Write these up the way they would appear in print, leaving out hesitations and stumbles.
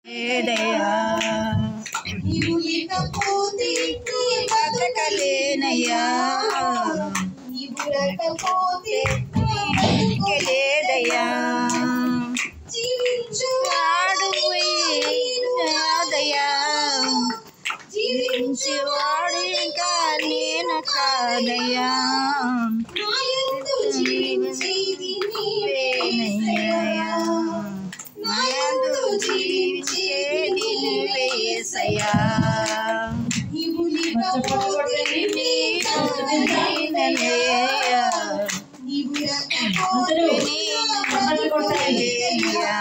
ఏడయ్యా నీవు లేకపోతే బతకలేనయ్యా, నీవు లేకపోతే లేడయ్యా, జీవించువాడు కాదయ్యా, జీవించేవాడు ఇంకా నేను కాదయ్యా, జీవించేది నీవేనయ్యా, నాయందు జీవించేది నీవే యేసయ్యా, నీవు లేకపోతే నేనయ్యా, నీవు లేకపోతే నేనయ్యా,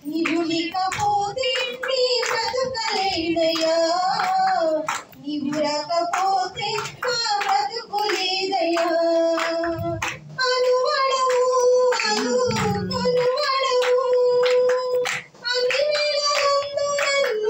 నీవు లేకపోతే నీ బ్రతుకలేనయ్యా, నీవు రాకపోతే